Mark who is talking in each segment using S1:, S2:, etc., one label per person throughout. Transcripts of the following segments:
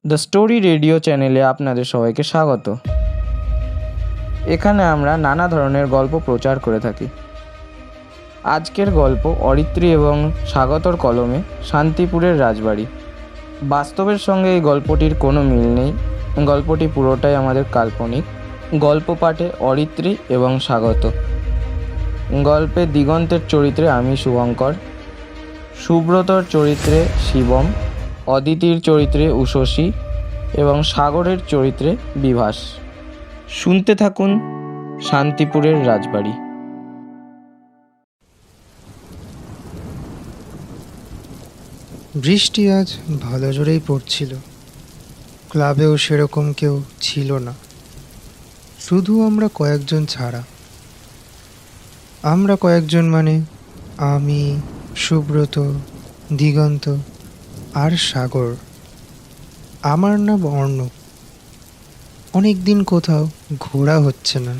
S1: The story radio চ্যানেলে আপনাদের সবাইকে স্বাগত। এখানে আমরা নানা ধরনের গল্প প্রচার করে থাকি। আজকের গল্প অরিত্রী এবং স্বাগতর কলমে শান্তিপুরের রাজবাড়ি। বাস্তবের সঙ্গে এই গল্পটির কোনো মিল নেই। গল্পটি পুরোটাই আমাদের কাল্পনিক। গল্প পাঠে অরিত্রী এবং স্বাগত। গল্পে দিগন্তের চরিত্রে আমি শুভঙ্কর, সুব্রতর চরিত্রে শিবম, অদিতির চরিত্রে উষসী এবং সাগরের চরিত্রে বিভাস। শুনতে থাকুন শান্তিপুরের রাজবাড়ি।
S2: বৃষ্টি আজ ভালো জোরেই পড়ছিল। ক্লাবেও সেরকম কেউ ছিল না, শুধু আমরা কয়েকজন ছাড়া। আমরা কয়েকজন মানে আমি, সুব্রত, দিগন্ত আর সাগর। আমার নাম অর্ণব। অনেক দিন কোথাও ঘোরা হচ্ছে না,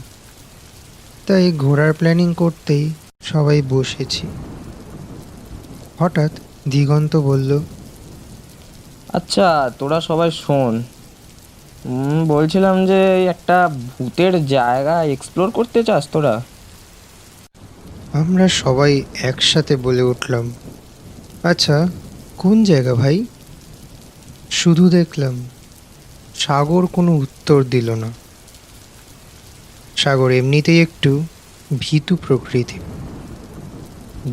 S2: তাই ঘোরার প্ল্যানিং করতেই সবাই বসেছি। হঠাৎ দিগন্ত বলল,
S1: আচ্ছা, তোরা সবাই শোন। বলছিলাম যে একটা ভূতের জায়গা এক্সপ্লোর করতে চাস তোরা?
S2: আমরা সবাই একসাথে বলে উঠলাম, আচ্ছা কোন জায়গা ভাই? শুধু দেখলাম সাগর কোনো উত্তর দিল না। সাগর এমনিতেই একটু ভীতু প্রকৃতি।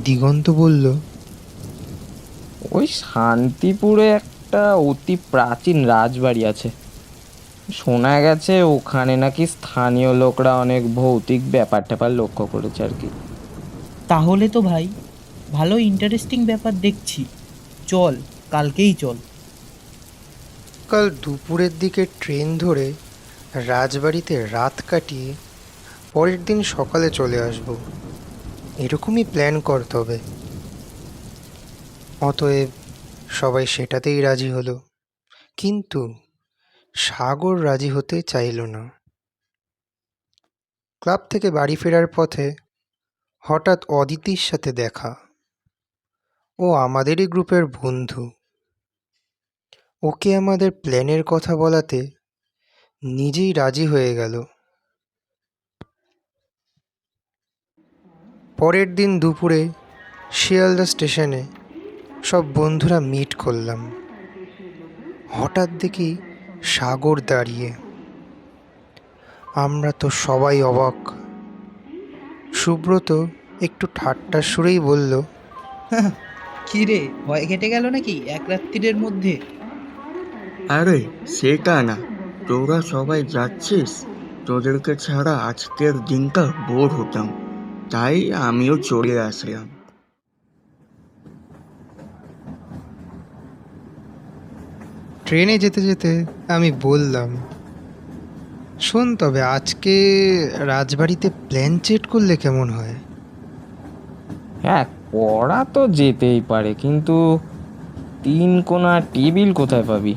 S2: দিগন্ত বলল,
S1: ওই শান্তিপুরে একটা অতি প্রাচীন রাজবাড়ি আছে। শোনা গেছে ওখানে নাকি স্থানীয় লোকরা অনেক ভৌতিক ব্যাপার ট্যাপার লক্ষ্য করেছে আর কি।
S3: তাহলে তো ভাই ভালো ইন্টারেস্টিং ব্যাপার দেখছি। চল, কালকেই চল।
S2: কাল দুপুরের দিকে ট্রেন ধরে রাজবাড়িতে রাত কাটিয়ে পরের দিন সকালে চলে আসব, এরকমই প্ল্যান করতে হবে। অতএব সবাই সেটাতেই রাজি হলো, কিন্তু সাগর রাজি হতে চাইল না। ক্লাব থেকে বাড়ি ফেরার পথে হঠাৎ অদিতির সাথে দেখা। ও আমাদেরই গ্রুপের বন্ধু। ওকে আমাদের প্ল্যানের কথা বলাতে নিজেই রাজি হয়ে গেল। পরের দিন দুপুরে শিয়ালদা স্টেশনে সব বন্ধুরা মিট করলাম। হঠাৎ দেখি সাগর দাঁড়িয়ে। আমরা তো সবাই অবাক। সুব্রত একটু ঠাট্টার সুরেই বলল,
S3: কি রে, ভয় কেটে গেল নাকি এক রাত্রির মধ্যে?
S4: আরে সেটা না, তোরা সবাই যাচ্ছিস, তোদেরকে ছাড়া আজকের দিনটা বোর হতাম, তাই আমিও চলে আসলাম।
S2: ট্রেনে যেতে যেতে আমি বললাম, শোন তবে আজকে রাজবাড়িতে প্ল্যান চেট করলে কেমন হয়?
S1: হ্যাঁ, করা তো যেতেই পারে, কিন্তু তিন কোনা টেবিল কোথায় পাবি?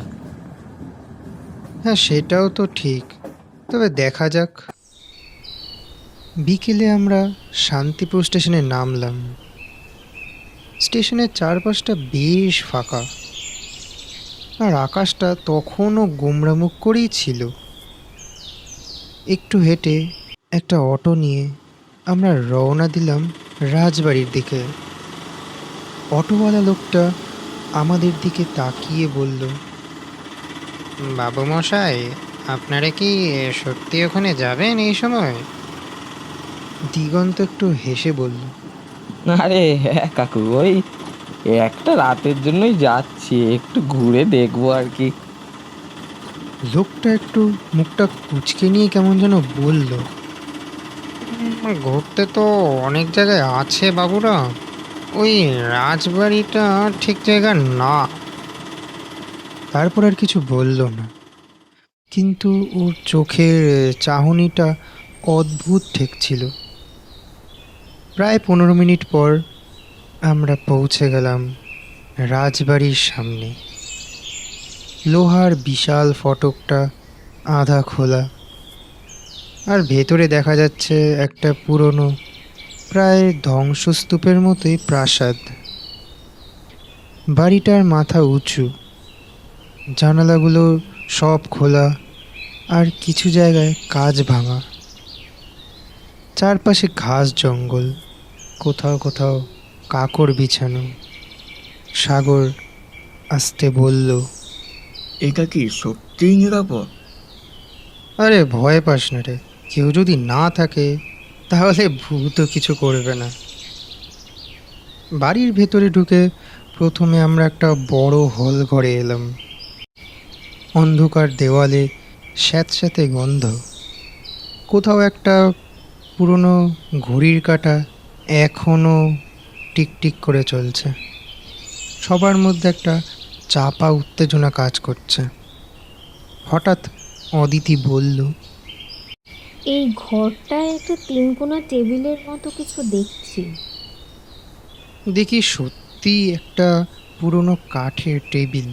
S2: হ্যাঁ সেটাও তো ঠিক, তবে দেখা যাক। বিকেলে আমরা শান্তিপুর স্টেশনে নামলাম। স্টেশনের চারপাশটা বেশ ফাঁকা, আর আকাশটা তখনও গোমড়ামুখ করেই ছিল। একটু হেঁটে একটা অটো নিয়ে আমরা রওনা দিলাম রাজবাড়ির দিকে। অটোওয়ালা লোকটা আমাদের দিকে তাকিয়ে বলল, বাবু মশাই, আপনারা কি সত্যি ওখানে যাবেন এই সময়? দিগন্ত একটু হেসে বলল,
S1: আরে হ্যাঁ কাকু, ওই একটা রাতের জন্যই যাচ্ছি, একটু ঘুরে দেখবো আর কি।
S2: লোকটা একটু মুখটা কুঁচকে নিয়ে কেমন যেন বলল, ঘুরতে তো অনেক জায়গায় আছে বাবুরা, ওই রাজবাড়িটা ঠিক জায়গা না। তারপর আর কিছু বলল না, কিন্তু ওর চোখের চাহনিটা অদ্ভুত ঠেকছিল। প্রায় 15 মিনিট পর আমরা পৌঁছে গেলাম রাজবাড়ির সামনে। লোহার বিশাল ফটকটা আধা খোলা, আর ভেতরে দেখা যাচ্ছে একটা পুরনো প্রায় ধ্বংসস্তূপের মতোই প্রাসাদ। বাড়িটার মাথা উঁচু, জানালাগুলো সব খোলা, আর কিছু জায়গায় কাঁচ ভাঙা। চারপাশে ঘাস জঙ্গল, কোথাও কোথাও কাকড় বিছানো। সাগর আস্তে বলল,
S4: এটা কি সত্যিই নিরাপদ?
S2: আরে ভয় পাস না রে, কেউ যদি না থাকে তাহলে ভূতও কিছু করবে না। বাড়ির ভেতরে ঢুকে প্রথমে আমরা একটা বড় হল ঘরে এলাম। অন্ধকার দেওয়ালে স্যাঁতস্যাঁতে গন্ধ। কোথাও একটা পুরনো ঘড়ির কাঁটা এখনও টিকটিক করে চলছে। সবার মধ্যে একটা চাপা উত্তেজনা কাজ করছে। হঠাৎ অদিতি বলল,
S5: এই ঘরটায় একটা তিনকোনা টেবিলের মতো কিছু দেখছি।
S2: দেখি সত্যি একটা পুরনো কাঠের টেবিল,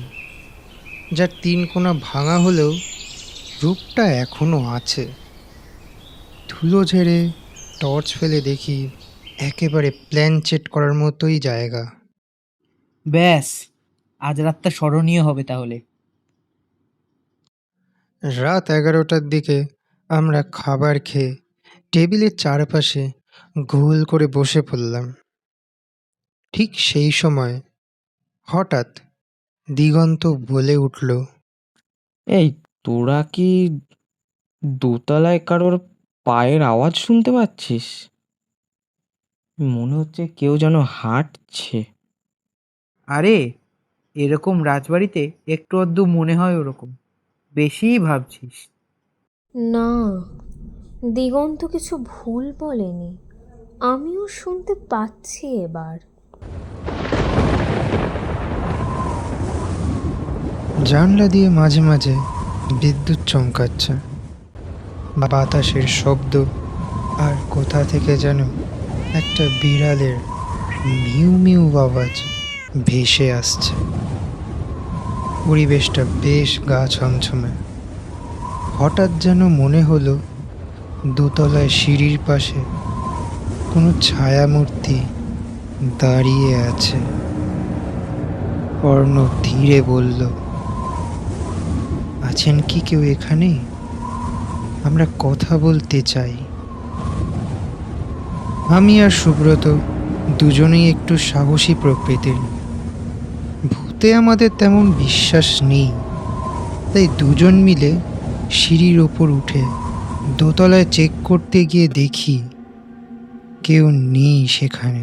S2: যার তিন কোণা ভাঙা হলেও রূপটা এখনও আছে। ধুলো ঝেড়ে টর্চ ফেলে দেখি একেবারে প্ল্যান চেট করার মতোই জায়গা।
S3: ব্যাস, আজ রাতটা স্মরণীয় হবে তাহলে।
S2: রাত 11টার দিকে আমরা খাবার খেয়ে টেবিলের চারপাশে গোল করে বসে পড়লাম। ঠিক সেই সময় হঠাৎ দিগন্ত বলে উঠল,
S1: এই, তোরা কি দোতলায় কারোর পায়ের আওয়াজ শুনতে পাচ্ছিস? মনে হচ্ছে কেউ যেন হাঁটছে।
S3: আরে, এরকম রাজবাড়িতে একটু আধটু মনে হয় ওরকম। বেশিই ভাবছিস।
S5: না, দিগন্ত কিছু ভুল বলেনি। আমিও শুনতে পাচ্ছি এবার।
S2: জানলা দিয়ে মাঝে মাঝে বিদ্যুৎ চমকাচ্ছে, বাতাসের শব্দ, আর কোথা থেকে যেন একটা বিড়ালের মিউ মিউ আওয়াজ ভেসে আসছে। পরিবেশটা বেশ গা ছমছমে। হঠাৎ যেন মনে হলো দোতলায় সিঁড়ির পাশে কোনো ছায়ামূর্তি দাঁড়িয়ে আছে। অর্ণব ধীরে বলল, আছেন কি কেউ এখানে? আমরা কথা বলতে চাই। আমি আর সুব্রত দুজনেই একটু সাহসী প্রকৃতির। ভূতে আমাদের তেমন বিশ্বাস নেই, তাই দুজন মিলে সিঁড়ির ওপর উঠে দোতলায় চেক করতে গিয়ে দেখি কেউ নেই সেখানে।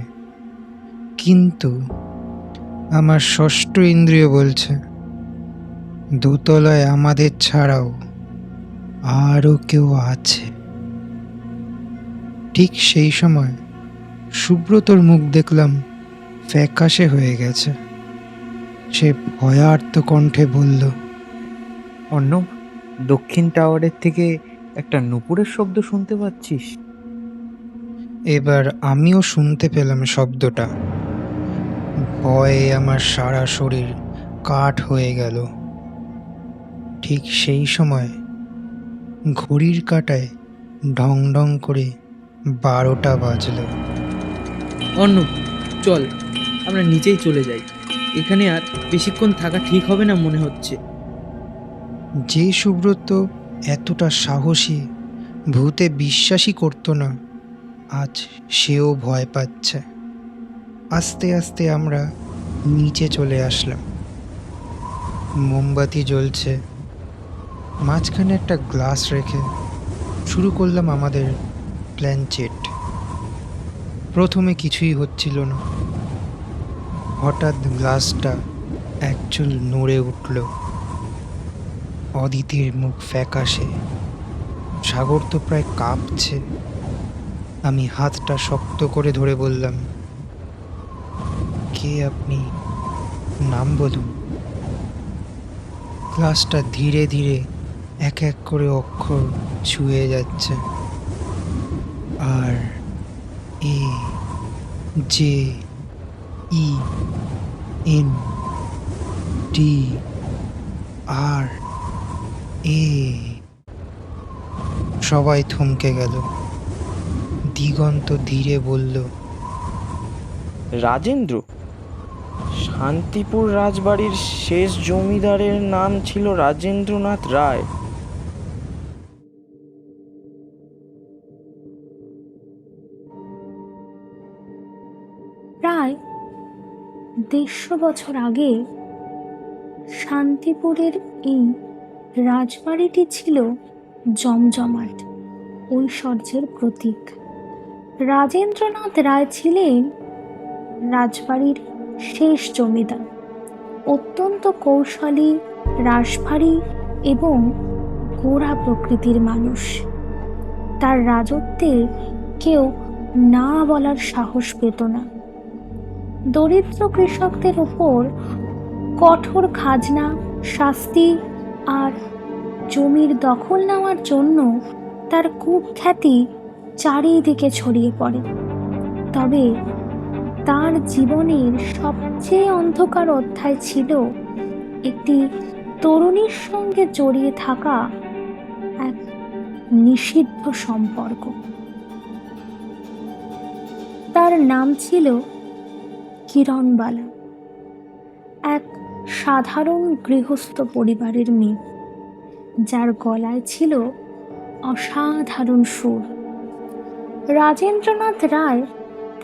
S2: কিন্তু আমার ষষ্ঠ ইন্দ্রিয় বলছে দোতলায় আমাদের ছাড়াও আরও কেউ আছে। ঠিক সেই সময় সুব্রতর মুখ দেখলাম ফ্যাকাশে হয়ে গেছে। সে ভয়ার্ত কণ্ঠে বলল,
S3: অর্ণব, দক্ষিণ টাওয়ারের থেকে একটা নুপুরের শব্দ শুনতে পাচ্ছিস?
S2: এবার আমিও শুনতে পেলাম শব্দটা। ভয়ে আমার সারা শরীর কাঠ হয়ে গেল। ঠিক সেই সময় ঘড়ির কাঁটায় ঢং ঢং করে 12টা বাজলো।
S3: অর্ণব, চল, আমরা নিচেই চলে যাই। এখানে আর বেশিক্ষণ থাকা ঠিক হবে না মনে হচ্ছে।
S2: যে সুব্রত এতটা সাহসী, ভূতে বিশ্বাসই করতো না, আজ সেও ভয় পাচ্ছে। আস্তে আস্তে আমরা নিচে চলে আসলাম। মোমবাতি জ্বলছে, মাঝখানে একটা গ্লাস রেখে শুরু করলাম আমাদের প্ল্যানচেট। প্রথমে কিছুই হচ্ছিল না। হঠাৎ গ্লাসটা একচুল নড়ে উঠল। অদিতির মুখ ফ্যাকাশে, সাগর তো প্রায় কাঁপছে। আমি হাতটা শক্ত করে ধরে বললাম, কে আপনি? নাম বলুন। ক্লাসটা ধীরে ধীরে এক এক করে অক্ষর ছুঁয়ে যাচ্ছে। আর A J E N T R A. সবাই থমকে গেল। দিগন্ত ধীরে বলল,
S1: রাজেন্দ্র, শান্তিপুর রাজবাড়ির শেষ জমিদারের নাম ছিল রাজেন্দ্রনাথ রায়।
S5: প্রায় 150 বছর আগে শান্তিপুরের এই রাজবাড়িটি ছিল জমজমাট ঐশ্বর্যের প্রতীক। রাজেন্দ্রনাথ রায় ছিলেন রাজবাড়ির শেষ জমিদার। অত্যন্ত কৌশলী, রাশভারী এবং গোঁড়া প্রকৃতির মানুষ। তার রাজত্বে কেউ না বলার সাহস পেত না। দরিদ্র কৃষকদের উপর কঠোর খাজনা, শাস্তি আর জমির দখল নেওয়ার জন্য তার কুখ্যাতি চারিদিকে ছড়িয়ে পড়ে। তবে তার জীবনের সবচেয়ে অন্ধকার অধ্যায় ছিল একটি তরুণীর সঙ্গে জড়িয়ে থাকা এক নিষিদ্ধ সম্পর্ক। তার নাম ছিল কিরণবালা, এক সাধারণ গৃহস্থ পরিবারের মেয়ে, যার গলায় ছিল অসাধারণ সুর। রাজেন্দ্রনাথ রায়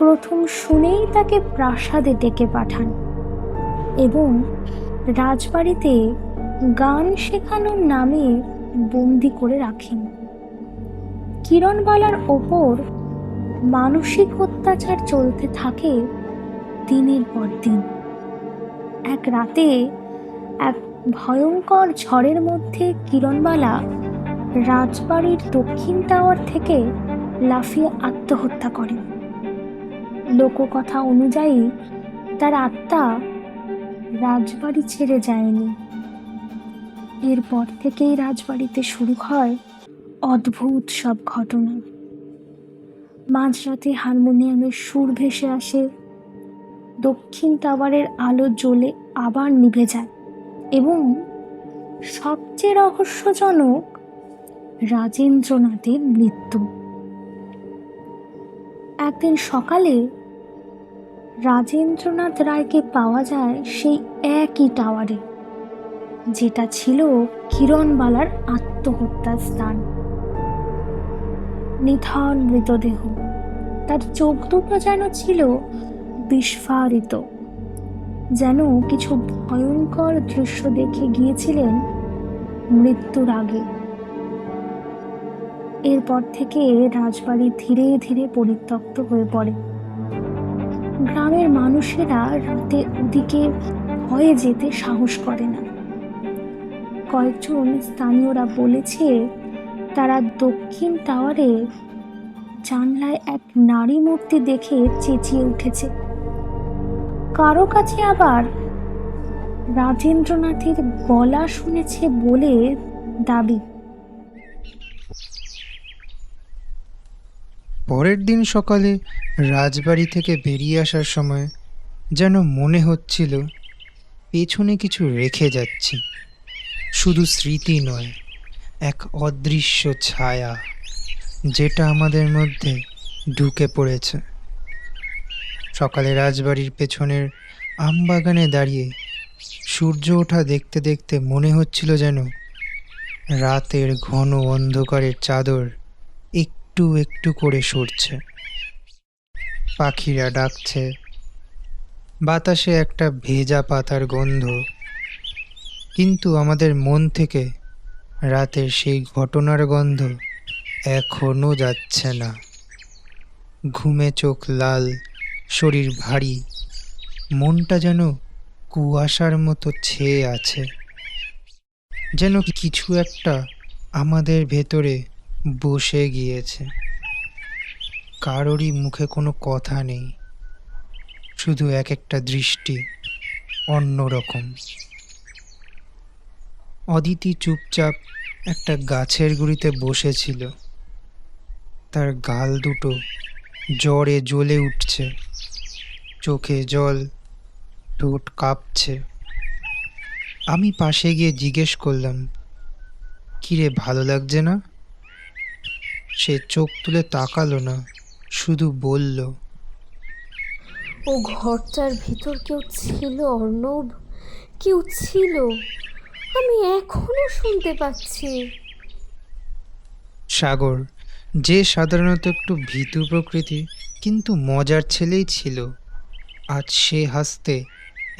S5: প্রথম শুনেই তাকে প্রাসাদে ডেকে পাঠান এবং রাজবাড়িতে গান শেখানোর নামে বন্দি করে রাখেন। কিরণবালার ওপর মানসিক অত্যাচার চলতে থাকে দিনের পর দিন। এক রাতে এক ভয়ঙ্কর ঝড়ের মধ্যে কিরণবালা রাজবাড়ির দক্ষিণ টাওয়ার থেকে লাফিয়ে আত্মহত্যা করেন। লোককথা অনুযায়ী তার আত্মা রাজবাড়ি ছেড়ে যায়নি। এরপর থেকেই রাজবাড়িতে শুরু হয় অদ্ভুত সব ঘটনা। মাঝরাতে হারমোনিয়ামের সুর ভেসে আসে, দক্ষিণ টাওয়ারের আলো জ্বলে আবার নিভে যায় এবং সবচেয়ে রহস্যজনক, রাজেন্দ্রনাথের মৃত্যু। একদিন সকালে রাজেন্দ্রনাথ রায়কে পাওয়া যায় সেই একই টাওয়ারে, যেটা ছিল কিরণবালার আত্মহত্যার স্থান। নিথর মৃতদেহ, তার চোখ দুটো যেন ছিল বিস্ফারিত, যেন কিছু ভয়ঙ্কর দৃশ্য দেখে গিয়েছিলেন মৃত্যুর আগে। এরপর থেকে রাজবাড়ি ধীরে ধীরে পরিত্যক্ত হয়ে পড়ে। গ্রামের মানুষেরা রাতে ওদিকে ভয়ে যেতে সাহস করে না। কয়েকজন স্থানীয়রা বলেছে তারা দক্ষিণ টাওয়ারে জানলায় এক নারী মূর্তি দেখে চেঁচিয়ে উঠেছে। কারো কাছে আবার রাজেন্দ্রনাথের গলা শুনেছে বলে দাবি।
S2: পরের দিন সকালে রাজবাড়ি থেকে বেরিয়ে আসার সময় যেন মনে হচ্ছিল পেছনে কিছু রেখে যাচ্ছি। শুধু স্মৃতি নয়, এক অদৃশ্য ছায়া যেটা আমাদের মধ্যে ঢুকে পড়েছে। সকালে রাজবাড়ির পেছনের আমবাগানে দাঁড়িয়ে সূর্য ওঠা দেখতে দেখতে মনে হচ্ছিল যেন রাতের ঘন অন্ধকারের চাদর একটু একটু করে সরছে। পাখিরা ডাকছে, বাতাসে একটা ভেজা পাতার গন্ধ, কিন্তু আমাদের মন থেকে রাতের সেই ঘটনার গন্ধ এখনো যাচ্ছে না। ঘুমে চোখ লাল, শরীর ভারী, মনটা যেন কুয়াশার মতো ছেয়ে আছে। যেন কিছু একটা আমাদের ভেতরে বসে গিয়েছে। কারোরই মুখে কোনো কথা নেই, শুধু এক একটা দৃষ্টি অন্যরকম। অদিতি চুপচাপ একটা গাছের গুঁড়িতে বসেছিল। তার গাল দুটো জ্বরে জ্বলে উঠছে, চোখে জল, ঠোঁট কাঁপছে। আমি পাশে গিয়ে জিজ্ঞেস করলাম, কিরে, ভালো লাগছে না? সে চোখ তুলে তাকালো না, শুধু বলল,
S6: ও ঘরটার ভিতর কেউ ছিল অর্ণব, কেউ ছিল। আমি এখনো শুনতে পাচ্ছি।
S2: সাগর, যে সাধারণত একটু ভীতু প্রকৃতি কিন্তু মজার ছেলেই ছিল, আজ সে হাসতে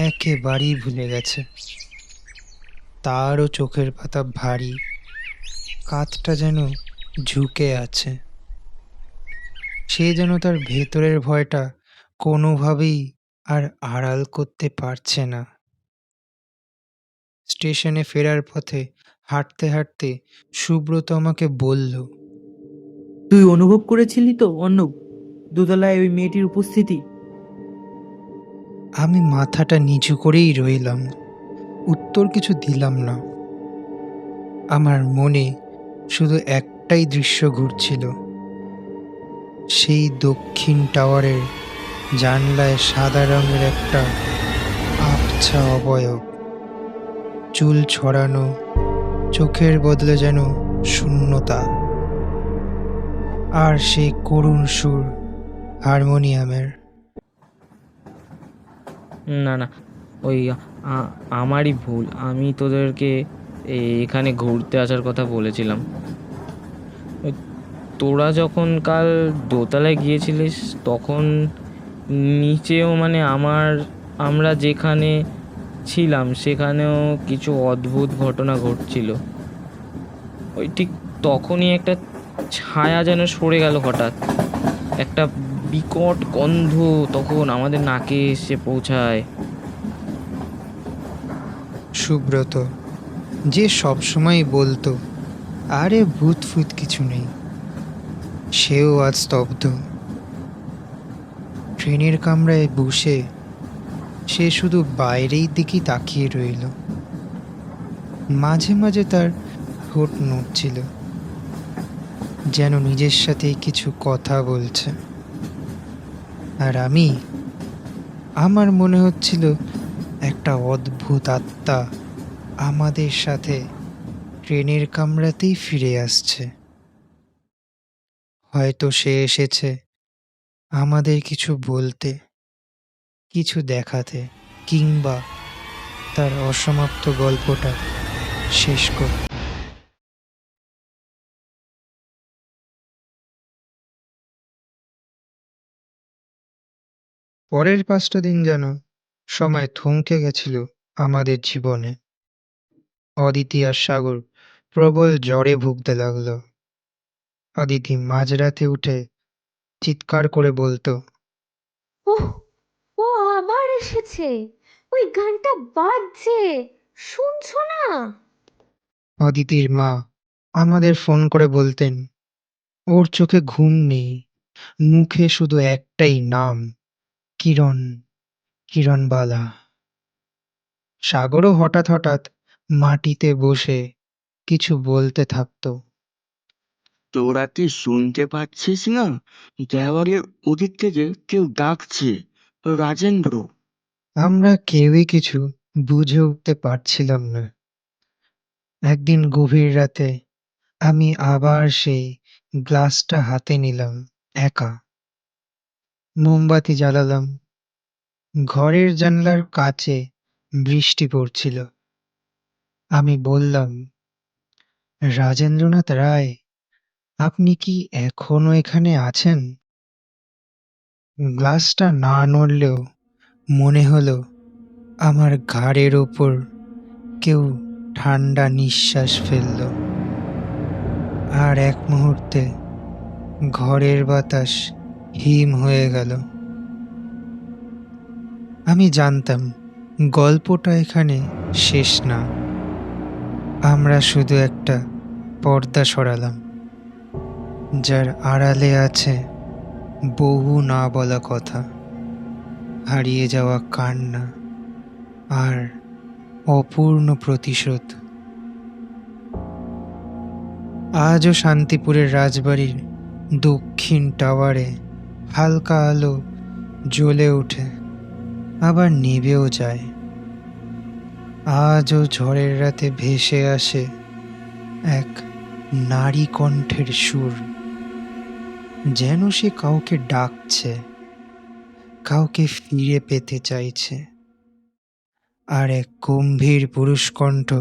S2: একেবারেই ভুলে গেছে। তারও চোখের পাতা ভারী, কাঁধটা যেন ঝুঁকে আছে। সে যেন তার ভেতরের ভয়টা কোনোভাবেই আর আড়াল করতে পারছে না। স্টেশনে ফেরার পথে হাঁটতে হাঁটতে সুব্রত আমাকে বলল,
S3: তুই অনুভব করেছিলি তো অর্ণব, দোতলায় ওই মেয়েটির উপস্থিতি?
S2: আমি মাথাটা নিচু করেই রইলাম, উত্তর কিছু দিলাম না। আমার মনে শুধু একটাই দৃশ্য ঘুরছিল, সেই দক্ষিণ টাওয়ারের জানলায় সাদা রঙের একটা আবছা অবয়ব, চুল ছড়ানো, চোখের বদলে যেন শূন্যতা, আর সেই করুণ সুর হারমোনিয়ামের।
S1: না না, ওই আমারই ভুল। আমি তোদেরকে এখানে ঘুরতে আসার কথা বলেছিলাম। ওই তোরা যখন কাল দোতলায় গিয়েছিলিস তখন নিচেও মানে আমরা যেখানে ছিলাম সেখানেও কিছু অদ্ভুত ঘটনা ঘটছিল। ওই ঠিক তখনই একটা ছায়া যেন সরে গেল হঠাৎ। একটা বিকট গন্ধ তখন আমাদের নাকে এসে পৌঁছায়।
S2: সুব্রত, যে সবসময় বলতো আরে ভূত ফুত কিছু নেই, সেও আজ স্তব্ধ। ট্রেনের কামরায় বসে সে শুধু বাইরের দিকেই তাকিয়ে রইল। মাঝে মাঝে তার ঠোঁট নড়ছিল, যেন নিজের সাথেই কিছু কথা বলছে। আর আমার মনে হচ্ছিল একটা অদ্ভুত আত্মা আমাদের সাথে ট্রেনের কামরাতেই ফিরে আসছে। হয়তো সে এসেছে আমাদের কিছু বলতে, কিছু দেখাতে, কিংবা তার অসমাপ্ত গল্পটা শেষ করতে। পরের 5টা দিন যেন সময় থমকে গেছিল আমাদের জীবনে। অদিতি আর সাগর প্রবল জ্বরে ভুগতে লাগলো। অদিতি মাঝরাতে উঠে চিৎকার করে বলতো,
S6: ওহ, ও আবার এসেছে। ওই গানটা বাজছে, শুনছো না?
S2: অদিতির মা আমাদের ফোন করে বলতেন, ওর চোখে ঘুম নেই, মুখে শুধু একটাই নাম, কিরণ, কিরণবালা। সাগরও হঠাৎ হঠাৎ মাটিতে বসে কিছু বলতে থাকতো।
S4: তোরা কি শুনতে পাচ্ছিস না? দেওয়ালের ওদিক থেকে কেউ ডাকছে, রাজেন্দ্র।
S2: আমরা কেউই কিছু বুঝে উঠতে পারছিলাম না। একদিন গভীর রাতে আমি আবার সেই গ্লাসটা হাতে নিলাম, একা। মোমবাতি জ্বালালাম। ঘরের জানলার কাছে বৃষ্টি পড়ছিল। আমি বললাম, রাজেন্দ্রনাথ রায়, আপনি কি এখনো এখানে আছেন? গ্লাসটা না নড়লেও মনে হলো আমার ঘাড়ের ওপর কেউ ঠান্ডা নিঃশ্বাস ফেলল। আর এক মুহূর্তে ঘরের বাতাস হিম হয়ে গেল। আমি জানতাম গল্পটা এখানে শেষ না। আমরা শুধু একটা পর্দা সরালাম, যার আড়ালে আছে বহু না বলা কথা, হারিয়ে যাওয়া কান্না আর অপূর্ণ প্রতিশোধ। আজও শান্তিপুরের রাজবাড়ির দক্ষিণ টাওয়ারে হালকা আলো জ্বলে ওঠে, আবার নিভেও যায়। আজও ঝড়ের রাতে ভেসে আসে এক নারী কণ্ঠের সুর, যেন সে কাউকে ডাকছে, কাউকে ফিরে পেতে চাইছে। আর এক গম্ভীর পুরুষ কণ্ঠ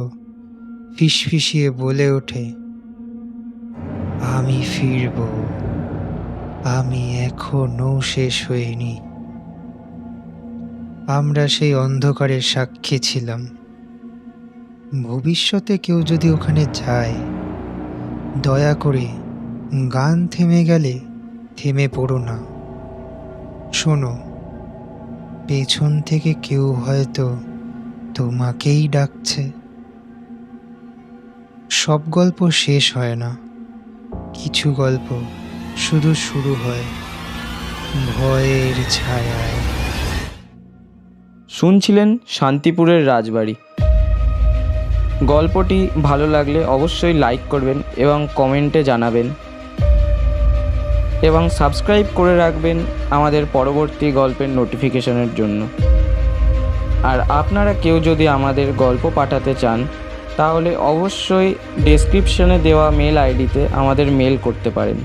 S2: ফিসফিসিয়ে বলে ওঠে, আমি ফিরব, আমি এখনো শেষ হইনি। আমরা সেই অন্ধকারের সাক্ষী ছিলাম। ভবিষ্যতে কেউ যদি ওখানে যায়, দয়া করে গান থেমে গেলে থেমে পড়ো না। শোনো, পেছন থেকে কেউ হয়তো তোমাকেই ডাকছে। সব গল্প শেষ হয় না, কিছু গল্প শুধু শুরু হয় ভয়ের ছায়ায়।
S1: শুনছিলেন শান্তিপুরের রাজবাড়ি। গল্পটি ভালো লাগলে অবশ্যই লাইক করবেন এবং কমেন্টে জানাবেন এবং সাবস্ক্রাইব করে রাখবেন আমাদের পরবর্তী গল্পের নোটিফিকেশনের জন্য। আর আপনারা কেউ যদি আমাদের গল্প পাঠাতে চান তাহলে অবশ্যই ডেসক্রিপশনে দেওয়া মেল আইডিতে আমাদের মেল করতে পারেন।